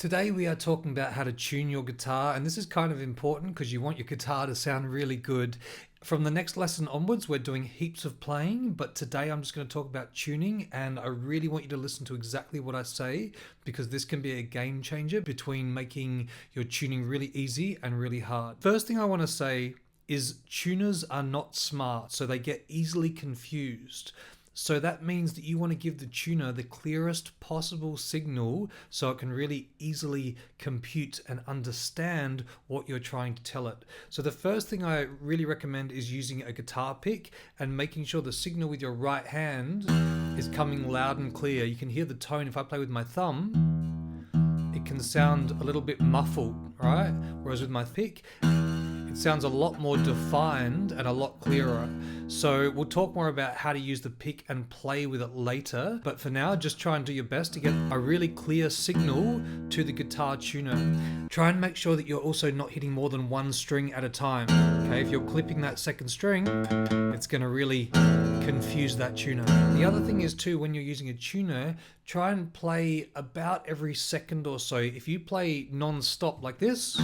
Today we are talking about how to tune your guitar, and this is kind of important because you want your guitar to sound really good. From the next lesson onwards, we're doing heaps of playing, but today I'm just going to talk about tuning, and I really want you to listen to exactly what I say because this can be a game changer between making your tuning really easy and really hard. First thing I want to say is tuners are not smart, so they get easily confused. So that means that you want to give the tuner the clearest possible signal so it can really easily compute and understand what you're trying to tell it. So the first thing I really recommend is using a guitar pick and making sure the signal with your right hand is coming loud and clear. You can hear the tone. If I play with my thumb, it can sound a little bit muffled, right? Whereas with my pick, it sounds a lot more defined and a lot clearer. So we'll talk more about how to use the pick and play with it later. But for now, just try and do your best to get a really clear signal to the guitar tuner. Try and make sure that you're also not hitting more than one string at a time. Okay, if you're clipping that second string, it's going to really confuse that tuner. The other thing is too, when you're using a tuner, try and play about every second or so. If you play non-stop like this,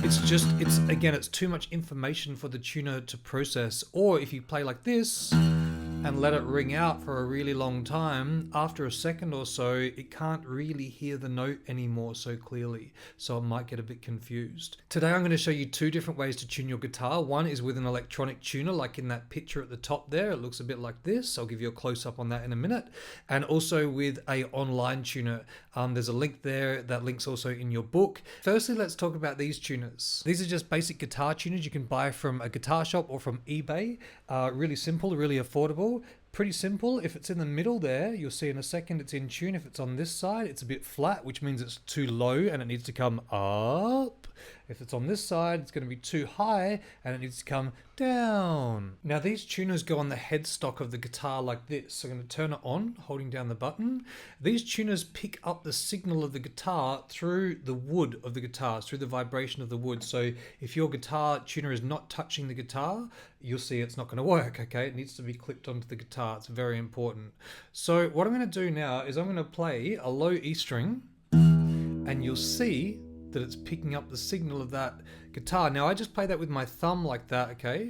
it's too much information for the tuner to process. Or if you play like this and let it ring out for a really long time, after a second or so, it can't really hear the note anymore so clearly. So it might get a bit confused. Today I'm going to show you two different ways to tune your guitar. One is with an electronic tuner, like in that picture at the top there. It looks a bit like this. I'll give you a close-up on that in a minute. And also with a online tuner. There's a link there. That link's also in your book. Firstly, let's talk about these tuners. These are just basic guitar tuners you can buy from a guitar shop or from eBay. Really simple, really affordable. Pretty simple. If it's in the middle there, you'll see in a second it's in tune. If it's on this side, it's a bit flat, which means it's too low and it needs to come up. If it's on this side, it's going to be too high and it needs to come down. Now these tuners go on the headstock of the guitar like this. So I'm going to turn it on, holding down the button. These tuners pick up the signal of the guitar through the wood of the guitar, through the vibration of the wood. So if your guitar tuner is not touching the guitar, you'll see it's not going to work, okay? It needs to be clipped onto the guitar. It's very important. So what I'm going to do now is I'm going to play a low E string and you'll see that it's picking up the signal of that guitar. Now I just play that with my thumb like that, okay?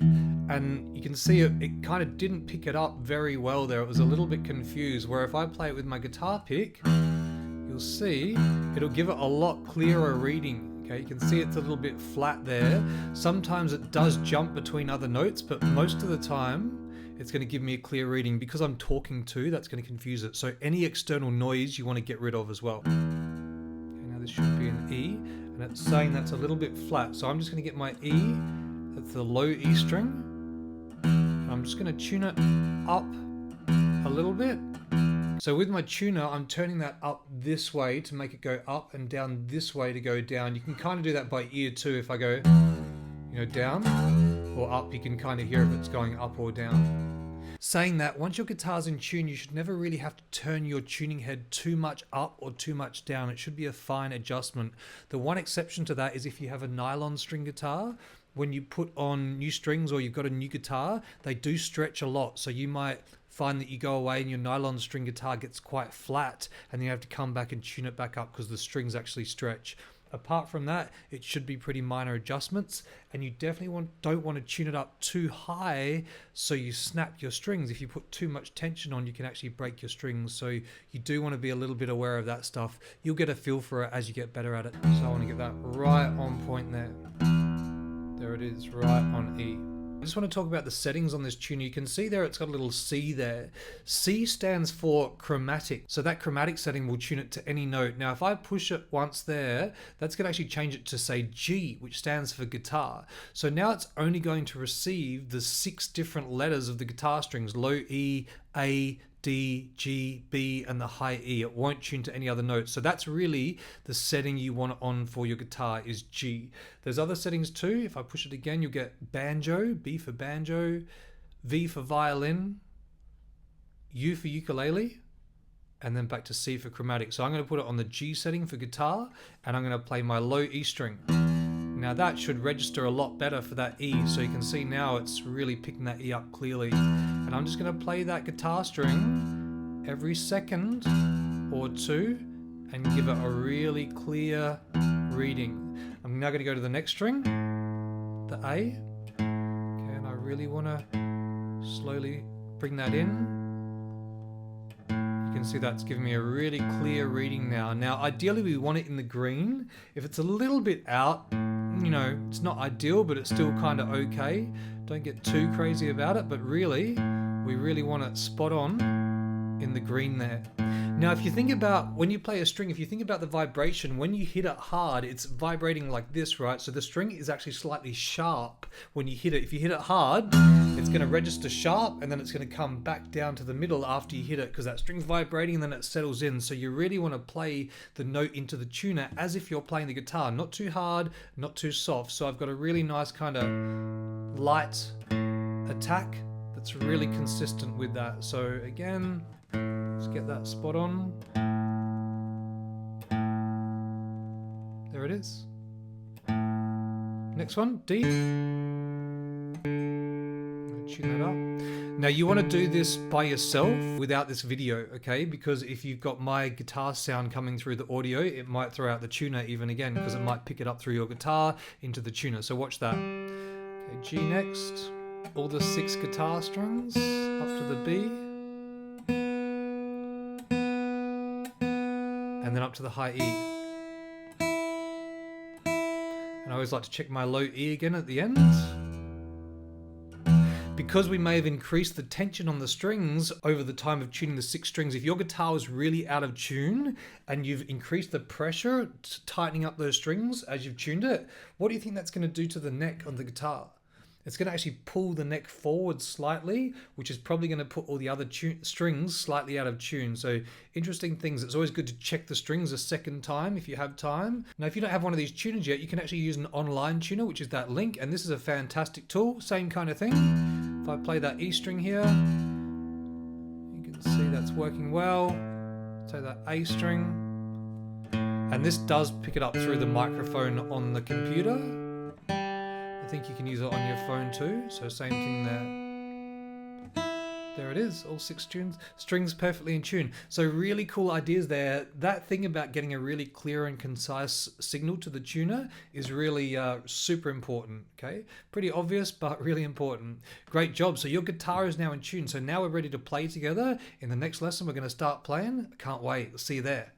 And you can see it kind of didn't pick it up very well there. It was a little bit confused, where if I play it with my guitar pick, you'll see it'll give it a lot clearer reading. Okay, you can see it's a little bit flat there. Sometimes it does jump between other notes, but most of the time it's going to give me a clear reading. Because I'm talking too, that's going to confuse it. So any external noise you want to get rid of as well. Okay, now this should be an E, and it's saying that's a little bit flat. So I'm just going to get my E, that's the low E string. And I'm just going to tune it up a little bit. So with my tuner, I'm turning that up this way to make it go up and down this way to go down. You can kind of do that by ear too. If I go, down or up, you can kind of hear if it's going up or down. Saying that, once your guitar's in tune, you should never really have to turn your tuning head too much up or too much down. It should be a fine adjustment. The one exception to that is if you have a nylon string guitar. When you put on new strings or you've got a new guitar, they do stretch a lot. So you might find that you go away and your nylon string guitar gets quite flat and you have to come back and tune it back up because the strings actually stretch. Apart from that, it should be pretty minor adjustments, and you definitely don't want to tune it up too high so you snap your strings. If you put too much tension on, you can actually break your strings. So you do want to be a little bit aware of that stuff. You'll get a feel for it as you get better at it. So I want to get that right on point there. There it is, right on E. I just want to talk about the settings on this tuner. You can see there it's got a little C there. C stands for chromatic. So that chromatic setting will tune it to any note. Now if I push it once there, that's going to actually change it to say G, which stands for guitar. So now it's only going to receive the 6 different letters of the guitar strings: low E, A, D, G, B, and the high E. It won't tune to any other notes. So that's really the setting you want on for your guitar is G. There's other settings too. If I push it again, you'll get banjo, B for banjo, V for violin, U for ukulele, and then back to C for chromatic. So I'm going to put it on the G setting for guitar, and I'm going to play my low E string. Now that should register a lot better for that E. So you can see now it's really picking that E up clearly. And I'm just going to play that guitar string every second or two and give it a really clear reading. I'm now going to go to the next string, the A. Okay, and I really want to slowly bring that in. You can see that's giving me a really clear reading now. Now, ideally we want it in the green. If it's a little bit out, you know, it's not ideal, but it's still kind of okay. Don't get too crazy about it, but really, we really want it spot on in the green there. Now, if you think about when you play a string, if you think about the vibration, when you hit it hard, it's vibrating like this, right? So the string is actually slightly sharp when you hit it. If you hit it hard, it's going to register sharp, and then it's going to come back down to the middle after you hit it, because that string's vibrating and then it settles in. So you really want to play the note into the tuner as if you're playing the guitar, not too hard, not too soft. So I've got a really nice kind of light attack that's really consistent with that. So again, let's get that spot on. There it is. Next one, D. Tune that up. Now you want to do this by yourself without this video, okay? Because if you've got my guitar sound coming through the audio, it might throw out the tuner even again, because it might pick it up through your guitar into the tuner. So watch that. Okay, G next. All the 6 guitar strings up to the B. And then up to the high E. And I always like to check my low E again at the end. Because we may have increased the tension on the strings over the time of tuning the 6 strings, if your guitar was really out of tune and you've increased the pressure, tightening up those strings as you've tuned it, what do you think that's going to do to the neck on the guitar? It's going to actually pull the neck forward slightly, which is probably going to put all the other strings slightly out of tune. So interesting things. It's always good to check the strings a second time if you have time. Now, if you don't have one of these tuners yet, you can actually use an online tuner, which is that link. And this is a fantastic tool. Same kind of thing. If I play that E string here, you can see that's working well. So that A string. And this does pick it up through the microphone on the computer. I think you can use it on your phone too, so same thing there. There it is, all 6 strings perfectly in tune. So really cool ideas there. That thing about getting a really clear and concise signal to the tuner is really super important, okay? Pretty obvious, but really important. Great job. So your guitar is now in tune. So now we're ready to play together. In the next lesson, we're going to start playing. I can't wait. See you there.